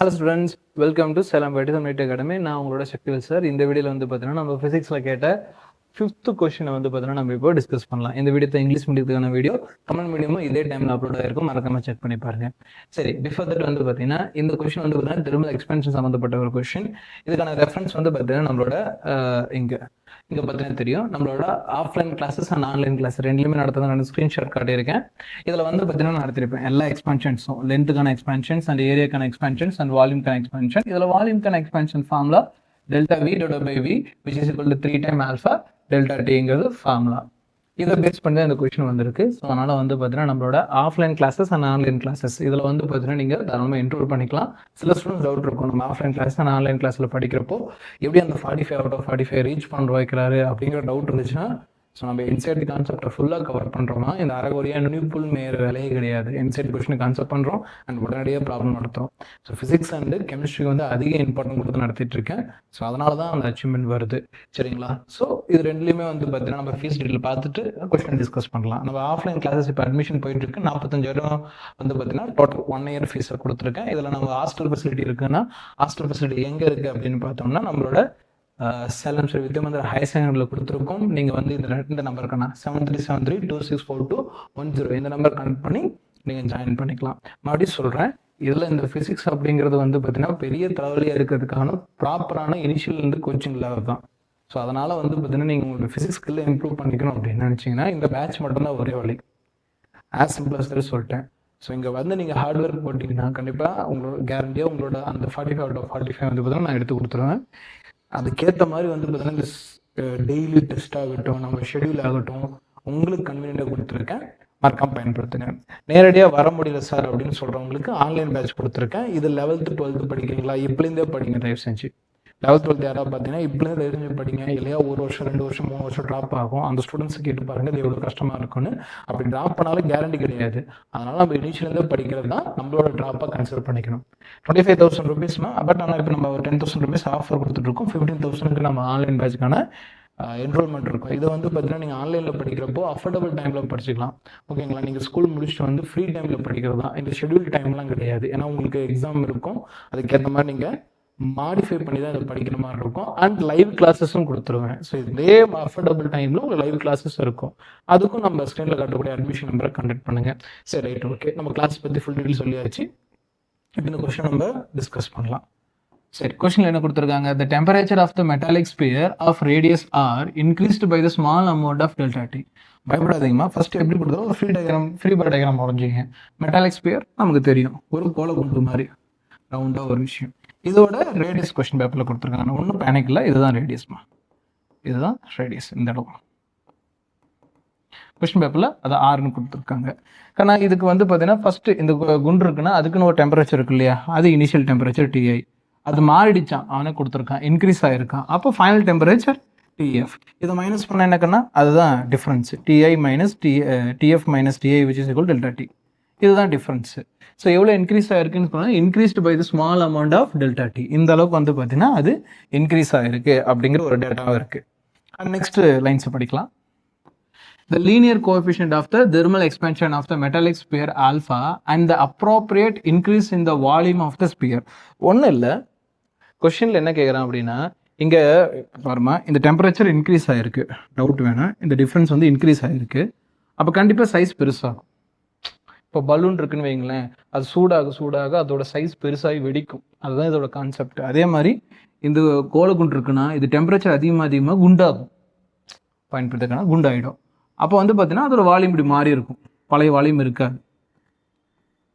Hello students, welcome to Salem வெட்டிசம் academy. நான் உங்களோட சக்திவேல் சார். இந்த வீடியோவில் வந்து பார்த்தீங்கன்னா நம்ம ஃபிசிக்ஸில் கேட்ட 5th கொஸ்டினை வந்து பார்த்தீங்கன்னா நம்ம இப்போ டிஸ்கஸ் பண்ணலாம். இந்த வீடியோ இங்கிலீஷ் மீடியத்துக்கான வீடியோ, தமிழ் மீடியமும் இதே டைமில் அப்லோட் ஆகிருக்கும். மறக்காம செக் பண்ணி பாருங்க. சரி, பிஃபோர் தட் வந்து பார்த்தீங்கன்னா இந்த கொஸ்டின் வந்து பார்த்தீங்கன்னா திரும்ப எக்ஸ்பென்ஷன் சம்மந்தப்பட்ட ஒரு கொஸ்டின். இதுக்கான ரெஃபரன்ஸ் வந்து பார்த்தீங்கன்னா நம்மளோட இங்கே பார்த்தீங்கன்னா தெரியும், நம்மளோட offline classes and online class ரெண்டுலையுமே நடத்துறது நான் ஸ்க்ரீன்ஷாட் காட்டியிருக்கேன். இதில் வந்து பார்த்தீங்கன்னா நடத்திருப்பேன் எல்லா எக்ஸ்பான்ஷன்ஸும், லென்த்துக்கான எக்ஸ்பான்ஷன்ஸ் அண்ட் ஏரியாக்கான எக்ஸ்பான்ஷன்ஸ் அண்ட் வால்யூம்க்கான எக்ஸ்பான்ஷன். இதில் வால்யூம்க்கான expansion formula delta V divided by V which is equal to 3 time alpha delta டிங்கிறது ஃபார்முலா. இதை பேஸ் பண்ணி தான் இந்த கொஸ்டின் வந்திருக்கு. ஸோ அதனால் வந்து பார்த்தீங்கன்னா நம்மளோட offline classes and online classes இதில் வந்து பார்த்தீங்கன்னா நீங்கள் தாராளமாக இன்க்ளூட் பண்ணிக்கலாம். சில ஸ்டூடெண்ட்ஸ் டவுட் இருக்கும், நம்ம ஆஃப்லைன் கிளாஸ் அண்ட் ஆன்லைன் கிளாஸில் படிக்கிறப்போ எப்படி அந்த 45 out of 45 ரீச் பண்ண வைக்கிறாரு அப்படிங்கிற டவுட் இருந்துச்சுன்னா, ஸோ நம்ம இன்சைட் கான்செப்டை ஃபுல்லாக கவர் பண்ணுறோமா, இந்த அரைகுறையாக நுனிப்புல் மேயர் வேலையே கிடையாது. இன்சைட் கொஸ்டின் கான்செப்ட் பண்ணுறோம் அண்ட் உடனடியாக ப்ராப்ளம் நடத்துகிறோம். ஸோ ஃபிசிக்ஸ் அண்டு கெமிஸ்ட்ரிக்கு வந்து அதிக இம்பார்ட்டன்ட் கொடுத்து நடத்திட்டு இருக்கேன். ஸோ அதனால தான் அந்த அச்சீவ்மெண்ட் வருது. சரிங்களா? ஸோ இது ரெண்டுலேயுமே வந்து பார்த்தீங்கன்னா நம்ம ஃபீஸ் டீட்டெயில் பார்த்துட்டு கொஸ்டின் டிஸ்கஸ் பண்ணலாம். நம்ம ஆஃப்லைன் கிளாஸஸ் இப்போ அட்மிஷன் போயிட்டு இருக்கு. 45,000 வந்து பார்த்தீங்கன்னா டோட்டல் 1 year ஃபீஸை கொடுத்துருக்கேன். இதில் நம்ம ஹாஸ்டல் ஃபெசிலிட்டி இருக்குன்னா, ஹாஸ்டல் ஃபெசிலிட்டி எங்கே இருக்குது அப்படின்னு பார்த்தோம்னா நம்மளோட சேலம் ஸ்ரீ வித்யாமந்திர ஹையர் செகண்டரியில் கொடுத்துருக்கோம். நீங்கள் வந்து இந்த நம்பருக்கான 7373264210 இந்த நம்பர் கனெக்ட் பண்ணி நீங்கள் ஜாயின் பண்ணிக்கலாம். மறுபடியும் சொல்கிறேன், இதில் இந்த ஃபிசிக்ஸ் அப்படிங்கிறது வந்து பார்த்தீங்கன்னா பெரிய தலைவலியாக இருக்கிறதுக்கான ப்ராப்பரான இனிஷியல் இருந்து கோச்சிங் லெவல் தான். ஸோ அதனால் வந்து பார்த்தீங்கன்னா நீங்கள் உங்களோட ஃபிசிக்ஸ் ஸ்கில்லை இம்ப்ரூவ் பண்ணிக்கணும் அப்படின்னு நினச்சிங்கன்னா இந்த பேட்ச் மட்டும்தான் ஒரே வழி. ஆஸ் சிம்பிள் அஸ் தட் சொல்லிட்டேன். ஸோ இங்கே வந்து நீங்கள் ஹார்ட் ஒர்க் போட்டிங்கன்னா கண்டிப்பாக உங்களோட கேரண்டியாக உங்களோட அந்த 45 out of 45 வந்து பார்த்தீங்கன்னா நான் எடுத்து கொடுத்துருவேன். அதுக்கேற்ற மாதிரி வந்து பார்த்தீங்கன்னா இந்த டெய்லி டெஸ்ட் ஆகட்டும், நம்ம ஷெடியூல் ஆகட்டும், உங்களுக்கு கன்வீனியண்டாக கொடுத்துருக்கேன். மறக்காம பயன்படுத்துங்க. நேரடியாக வர முடியல சார் அப்படின்னு சொல்கிறவங்களுக்கு ஆன்லைன் பேட்ச் கொடுத்துருக்கேன். இது 11th 12th படிக்கிறீங்களா, இப்போலேருந்தே படிங்க தயவு செஞ்சு. 11th 12th யாராவது பார்த்தீங்கன்னா இப்போலேருந்து தயவு செஞ்சு படிங்க. இல்லையா 1 வருஷம் 2 வருஷம் 3 வருஷம் ட்ராப் ஆகும். அந்த ஸ்டூடெண்ட்ஸ் கேட்டு பாருங்க, இது எவ்வளோ கஷ்டமாக இருக்குன்னு. அப்படி ட்ராப் பண்ணாலும் கேரண்டி கிடையாது. அதனால் நம்ம இனிஷியலேருந்து படிக்கிறது தான் நம்மளோட ட்ராப்பாக கன்சிடர் பண்ணிக்கணும். 25,000 rupeesமா, பட் ஆனால் இப்போ நம்ம ஒரு 10,000 rupees ஆஃபர் கொடுத்துட்ருக்கோம். 15,000க்கு நம்ம ஆன்லைன் பேட்சுக்கான என்ரோல்மெண்ட் இருக்கும். இதை வந்து பார்த்தீங்கன்னா நீங்கள் ஆன்லைனில் படிக்கிறப்போ அஃபோர்டபுள் டைமில் படிச்சுக்கலாம். ஓகேங்களா? நீங்கள் ஸ்கூல் முடிச்சுட்டு வந்து ஃப்ரீ டைமில் படிக்கிறது தான். இந்த ஷெடியூல் டைம்லாம் கிடையாது. ஏன்னா உங்களுக்கு எக்ஸாம் இருக்கும். அதுக்கேற்ற மாதிரி நீங்கள் மாடிஃபை பண்ணி தான் இதை படிக்கிற மாதிரி இருக்கும். அண்ட் லைவ் கிளாஸஸும் கொடுத்துருவேன். ஸோ இதே அஃபோர்டபுள் டைமில் உங்களுக்கு லைவ் கிளாஸஸ் இருக்கும். அதுக்கும் நம்ம ஸ்க்ரீனில் காட்டக்கூடிய அட்மிஷன் நம்பரை கான்டாக்ட் பண்ணுங்கள். சரி, ரைட், ஓகே. நம்ம கிளாஸ் பற்றி ஃபுல் டீட்டெயில் சொல்லியாச்சு. இப்போ இந்த கொஸ்டின் நம்ம டிஸ்கஸ் பண்ணலாம். சரி, கொஸ்டின் என்ன கொடுத்துருக்காங்க? The temperature of the metallic sphere of radius r increased by the small amount of delta t. பயப்படாதீங்கம்மா. ஃபர்ஸ்ட் எப்படி கொடுத்தாலும் ஒரு ஃப்ரீ பார் டயக்ராம் வரைஞ்சிங்க. மெட்டாலிக் ஸ்பியர் நமக்கு தெரியும், ஒரு கோலை குண்டு மாதிரி ரவுண்டாக ஒரு விஷயம். இதோட ரேடியஸ் கொஸ்டின் பேப்பரில் கொடுத்துருக்காங்க. ஒன்றும் பேனிக் இல்லை, இதுதான் ரேடியஸ்மா, இதுதான் ரேடியஸ். இந்த இடம் கொஸ்டின் பேப்பரில் அதை ஆறுன்னு கொடுத்துருக்காங்க. ஆனால் இதுக்கு வந்து பார்த்தீங்கன்னா ஃபஸ்ட்டு இந்த குண்டு இருக்குன்னா அதுக்குன்னு ஒரு டெம்பரேச்சர் இருக்கு இல்லையா, அது இனிஷியல் டெம்பரேச்சர் டிஐ. அது மாறிடுச்சான், அவனே கொடுத்துருக்கான், இன்க்ரீஸ் ஆகிருக்கான். அப்போ ஃபைனல் டெம்பரேச்சர் டிஎஃப். இதை மைனஸ் பண்ண என்னக்குன்னா அதுதான் difference. TI minus TF minus TI which is equal delta T. இதுதான் டிஃப்ரென்ஸு. ஸோ எவ்வளோ இன்க்ரீஸ் ஆகிருக்குன்னு சொன்னால் increased by the small amount of delta T. இந்த அளவுக்கு வந்து பார்த்தீங்கன்னா அது இன்க்ரீஸ் ஆகிருக்கு அப்படிங்கிற ஒரு டேட்டாவும் இருக்குது. அண்ட் நெக்ஸ்ட் லைன்ஸை படிக்கலாம். The linear coefficient of the thermal expansion of the metallic sphere alpha and the appropriate increase in the volume of the sphere. ஒன்றும் இல்லை, கொஸ்டினில் என்ன கேட்குறான் அப்படின்னா, இங்கே பாருமா இந்த டெம்பரேச்சர் இன்க்ரீஸ் ஆகிருக்கு, டவுட் வேணாம். இந்த டிஃப்ரென்ஸ் வந்து இன்க்ரீஸ் ஆகிருக்கு. அப்போ கண்டிப்பாக சைஸ் பெருசாகும். இப்போ பலூன் இருக்குன்னு வைங்களேன், அது சூடாக அதோட சைஸ் பெருசாகி வெடிக்கும். அதுதான் இதோட கான்செப்ட். அதே மாதிரி இந்த கோலகுண்டு இருக்குன்னா இது டெம்பரேச்சர் அதிகமாக குண்டாகும், பயன்படுத்தினா குண்டாயிடும். அப்போ வந்து பார்த்தீங்கன்னா அதோட வால்யூம் இப்படி மாறி இருக்கும், பழைய வால்யூம் இருக்காது.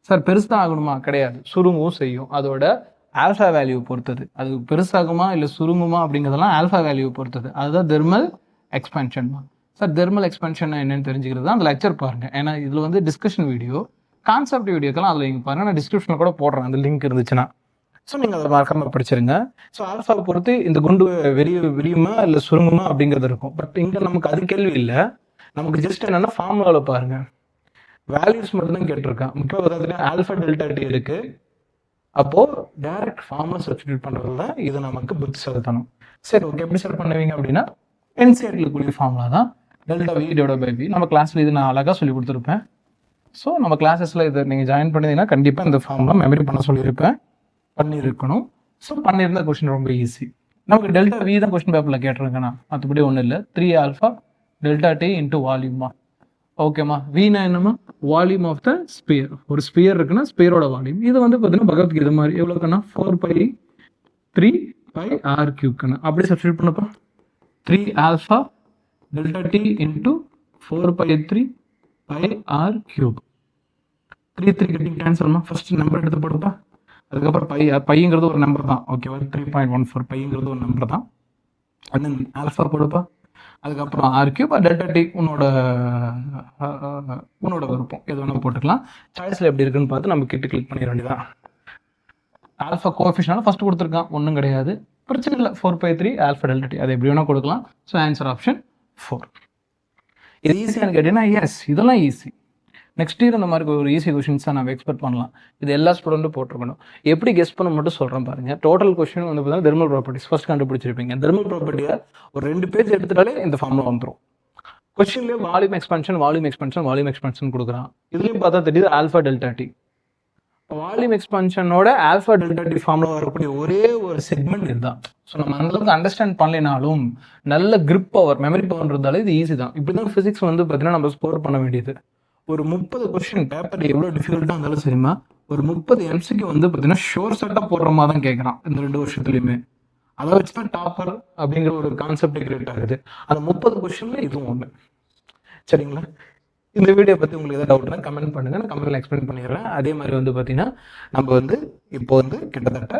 சார் பெருசுதான் ஆகணுமா? கிடையாது, சுருங்கவும் செய்யும். அதோட ஆல்ஃபா வேல்யூ பொறுத்தது, அது பெருசாகுமா இல்லை சுருங்குமா அப்படிங்கிறதெல்லாம் ஆல்ஃபா வேல்யூ பொறுத்தது. அதுதான் தெர்மல் எக்ஸ்பென்ஷன். சார் தெர்மல் எக்ஸ்பென்ஷன் என்னன்னு தெரிஞ்சுக்கிறது தான் அந்த லெக்சர் பாருங்கள். ஏன்னா இதில் வந்து டிஸ்கஷன் வீடியோ, கான்செப்ட் வீடியோக்கெல்லாம் அதில் நீங்கள் பாருங்கள். நான் டிஸ்கிரிப்ஷனில் கூட போடுறேன் அந்த லிங்க் இருந்துச்சுன்னா. ஸோ நீங்கள் அதை மறக்காமல் படிச்சிருங்க. ஸோ ஆல்ஃபாவை பொறுத்து இந்த குண்டு விரியுமா இல்லை சுருங்குமா அப்படிங்கிறது இருக்கும். பட் இங்கே நமக்கு அது கேள்வி இல்லை. நமக்கு ஜஸ்ட் என்னன்னா ஃபார்முலாவில் பாருங்க, வேல்யூஸ் மட்டும் தான் கேட்டிருக்கான். முக்கியமாக பார்த்தீங்கன்னா ஆல்ஃபா டெல்டா டி இருக்கு. அப்போ டைரக்ட் ஃபார்முலா சப்ஸ்டிட்யூட் பண்ணுறது தான் இது நமக்கு புத்திசாலித்தனம். சரி, ஓகே. எப்படி செட் பண்ணுவீங்க அப்படின்னா என்சிஆர்டியில் கூடிய ஃபார்முலா தான் delta V divided by V. நம்ம கிளாஸில் இது நான் அழகாக சொல்லி கொடுத்துருப்பேன். ஸோ நம்ம கிளாஸஸில் இதை நீங்கள் ஜாயின் பண்ணிங்கன்னா கண்டிப்பாக இந்த ஃபார்முலா மெமரி பண்ண சொல்லியிருப்பேன். பண்ணியிருக்கணும். ஸோ பண்ணியிருந்த கொஸ்டின் ரொம்ப ஈஸி. நமக்கு டெல்டா வி தான் கொஸ்டின் பேப்பரில் கேட்டிருக்கேண்ணா, மற்றபடி ஒன்றும் இல்லை. 3 ஆல்ஃபா டெல்டா டி இன்ட்டு வால்யூமா. ஓகேம்மா, வீணா என்னம்மா, வால்யூம் ஆஃப் த ஸ்பியர். ஒரு ஸ்பியர் இருக்குன்னா ஸ்பியரோட வால்யூம். இது வந்து பார்த்தீங்கன்னா பகவத்கீதை இது மாதிரி எவ்வளோக்குன்னா 4π3πr3. அப்படியே சப்ஸ்டியூட் பண்ணப்பா. 3 alpha delta T into 4π3πr3. 3 cutting கேன்சல்மா. ஃபர்ஸ்ட் நம்பர் எடுத்து போடுப்பா. அதுக்கப்புறம் பையங்கிறது ஒரு நம்பர் தான். ஓகேவா, 3.14 பையங்கிறது ஒரு நம்பர் தான். அண்ட் தென் ஆல்ஃபா போடுப்பா. அதுக்கப்புறம் R³ டெல்டா டி உன்னோட விருப்பம் எது வேணால் போட்டுக்கலாம். சாய்ஸில் எப்படி இருக்குன்னு பார்த்து நம்ம கிளிக் பண்ணிட வேண்டியதான். ஆல்ஃபா கோஎஃபிஷியன்ட் ஃபர்ஸ்ட் கொடுத்துருக்கான், ஒன்றும் கிடையாது, பிரச்சனை இல்லை. 4/3 ஆல்ஃபா டெல்டா டி அது எப்படி வேணால் கொடுக்கலாம். So answer option 4. இது ஈஸியானு கேட்டீங்கன்னா எஸ், இதெல்லாம் ஈஸி. நெக்ஸ்ட் இயர் இந்த மாதிரி ஒரு ஈஸி கொஷின்ஸாக நம்ம எக்ஸ்பெக்ட் பண்ணலாம். இது எல்லா ஸ்டூடெண்ட்டும் போட்டிருக்கணும். எப்படி கெஸ் பண்ண மட்டும் சொல்கிறேன் பாருங்க. டோட்டல் கொஸ்டின் வந்து பார்த்தீங்கன்னா தெர்மல் ப்ராப்பர்ட்டிஸ் ஃபர்ஸ்ட் கண்டுபிடிச்சிருப்பீங்க. தெர்மல் ப்ராப்பர்ட்டியை ஒரு 2 பேஜ் எடுத்துட்டாலே இந்த ஃபார்முலா வந்துடும். கொஸ்டின்லேயே வால்யூம் எக்ஸ்பென்ஷன் கொடுக்குறான். இதுலேயும் பார்த்தா தெரியுது ஆல்ஃபா டெல்டா டி. வால்யூம் எக்ஸ்பென்ஷனோட ஆல்ஃபா டெல்டா டி ஃபார்முலா வரக்கூடிய ஒரே ஒரு செக்மெண்ட் இதுதான். ஸோ நம்ம அந்தளவுக்கு அண்டர்ஸ்டாண்ட் பண்ணலைனாலும் நல்ல கிரிப் பவர், மெமரி பவர் இருந்தாலே இது ஈஸி தான். இப்படி தான் ஃபிசிக்ஸ் வந்து பார்த்தீங்கன்னா நம்ம ஸ்கோர் பண்ண வேண்டியது. ஒரு 30 கொஸ்டின் பேப்பர் எவ்வளோ டிஃபிகல்ட்டாக இருந்தாலும் சரிமா, ஒரு 30 MCQ வந்து பார்த்தீங்கன்னா ஷோர் செட்டாக போடுற மாதிரி தான் கேட்குறான் இந்த 2 வருஷத்துலையுமே. அதை வச்சு தான் டாப்பர் அப்படிங்கிற ஒரு கான்செப்ட் கிரியேட் ஆகுது. அந்த 30 கொஸ்டின்ல இதுவும் ஒன்று. சரிங்களா? இந்த வீடியோ பற்றி உங்களுக்கு எதாவது டவுட்னா கமெண்ட் பண்ணுங்க, நான் கமெண்ட்ல எக்ஸ்பிளைன் பண்ணிடுறேன். அதே மாதிரி வந்து பார்த்தீங்கன்னா நம்ம வந்து இப்போ வந்து கிட்டத்தட்ட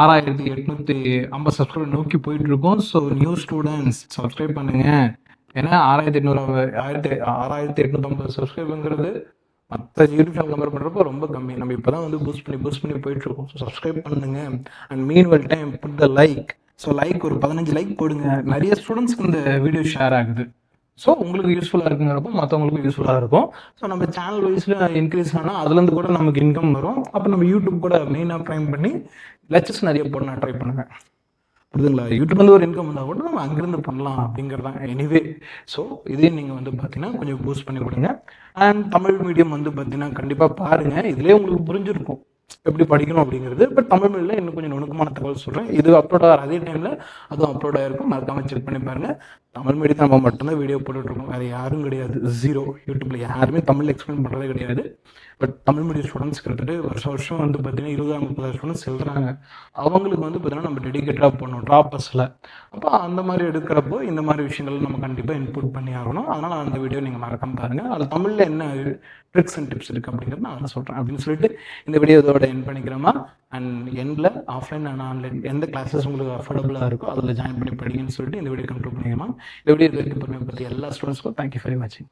6850 சப்ஸ்கிரைபர் நோக்கி போயிட்டு இருக்கோம். ஸோ நியூ ஸ்டூடெண்ட்ஸ் சப்ஸ்கிரைப் பண்ணுங்க. ஏன்னா 6850 சப்ஸ்கிரைபுங்கிறது மற்ற யூடியூப் சேனல் கம்பேர் பண்ணுறப்போ ரொம்ப கம்மி. நம்ம இப்போ தான் வந்து பூஸ்ட் பண்ணி போயிட்டுருக்கோம். ஸோ சப்ஸ்கிரைப் பண்ணுங்க. And meanwhile time put the like. So like ஒரு 15 லைக் போடுங்க. நிறைய ஸ்டூடெண்ட்ஸ்க்கு இந்த வீடியோ ஷேர் ஆகுது. ஸோ உங்களுக்கு யூஸ்ஃபுல்லாக இருக்குங்கிறப்போ மற்றவங்களுக்கும் யூஸ்ஃபுல்லாக இருக்கும். ஸோ நம்ம சேனல் வைஸில் இன்க்ரீஸ் ஆனால் அதுலேருந்து கூட நமக்கு இன்கம் வரும். அப்போ நம்ம யூடியூப் கூட மெயினாக ப்ரைம் பண்ணி லெக்சர்ஸ் நிறைய போட நான் ட்ரை பண்ணுவேன். புரியுதுங்களா? யூடியூப் வந்து ஒரு இன்கம் வந்தால் கூட நம்ம அங்கேருந்து பண்ணலாம் அப்படிங்கிறதான். எனிவே ஸோ இதையும் நீங்கள் வந்து பார்த்தீங்கன்னா கொஞ்சம் பூஸ்ட் பண்ணி கொடுங்க. அண்ட் தமிழ் மீடியம் வந்து பார்த்தீங்கன்னா கண்டிப்பாக பாருங்கள். இதுலேயே உங்களுக்கு புரிஞ்சிருக்கும் எப்படி படிக்கணும் அப்படிங்கிறது. பட் தமிழ் மீடியில் இன்னும் கொஞ்சம் நுணுக்கமான தகவல் சொல்கிறேன். இது அப்லோட் ஆகிற அதே டைமில் அதுவும் அப்லோட் ஆகிருக்கும். மறக்காமல் செக் பண்ணி பாருங்கள். தமிழ் மீடியத்தில் நம்ம மட்டும்தான் வீடியோ போட்டுட்ருக்கோம். வேறு யாரும் கிடையாது. 0 யூடியூப்பில் யாருமே தமிழ் எக்ஸ்பிளைன் பண்ணுறதே கிடையாது. பட் தமிழ் மீடியம் ஸ்டூடெண்ட்ஸ் கிட்டத்தட்ட வருஷம் வந்து பார்த்தீங்கன்னா 20-30 ஸ்டூடெண்ட்ஸ் எழுதுறாங்க. அவங்களுக்கு வந்து பார்த்தீங்கன்னா நம்ம டெடிக்கேட்டாக பண்ணணும் ட்ராப்பர்ஸில். அப்போ அந்த மாதிரி எடுக்கிறப்போ இந்த மாதிரி விஷயங்கள் நம்ம கண்டிப்பாக இன்புட் பண்ணி ஆகணும். அதனால் அந்த வீடியோ நீங்கள் மறக்காம பாருங்கள். அதில் தமிழில் என்ன ட்ரிக்ஸ் அண்ட் டிப்ஸ் இருக்குது அப்படிங்கிறது நான் அதை சொல்கிறேன் அப்படின்னு சொல்லிட்டு இந்த வீடியோ இதோட என் பண்ணிக்கிறோமா. அண்ட் எண்டில் ஆஃப்லைன் அண்ட் ஆன்லைன் எந்த கிளாஸஸ் உங்களுக்கு அஃபோர்டபுளாக இருக்கோ அதில் ஜாயின் பண்ணி படிங்கன்னு சொல்லிட்டு இந்த வீடியோ கண்ட்ரோல் பண்ணிக்கலாம். இந்த வீடியோ பற்றி எல்லா ஸ்டூடெண்ட்ஸ்க்கும் தேங்க்யூ ஃபார் வாட்சிங்.